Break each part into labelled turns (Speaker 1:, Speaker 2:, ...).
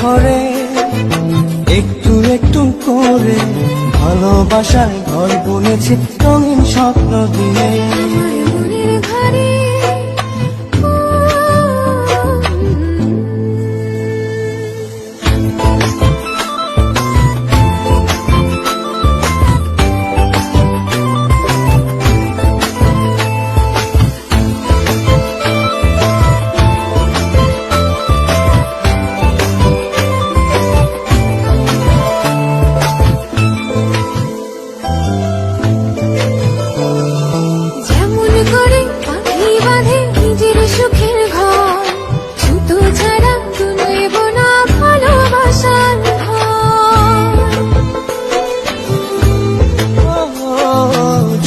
Speaker 1: ঘরে একটু একটু করে ভালোবাসার ঘর বুনেছি রঙিন স্বপ্ন দিয়ে।
Speaker 2: মনের ঘরে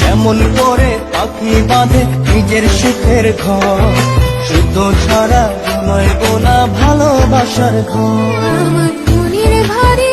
Speaker 1: যেমন করে পাখি বাঁধে নিজের সুখের ঘর, শুধু ছাড়া নয় বোনা ভালোবাসার ঘর।
Speaker 2: আমার মনের ঘরে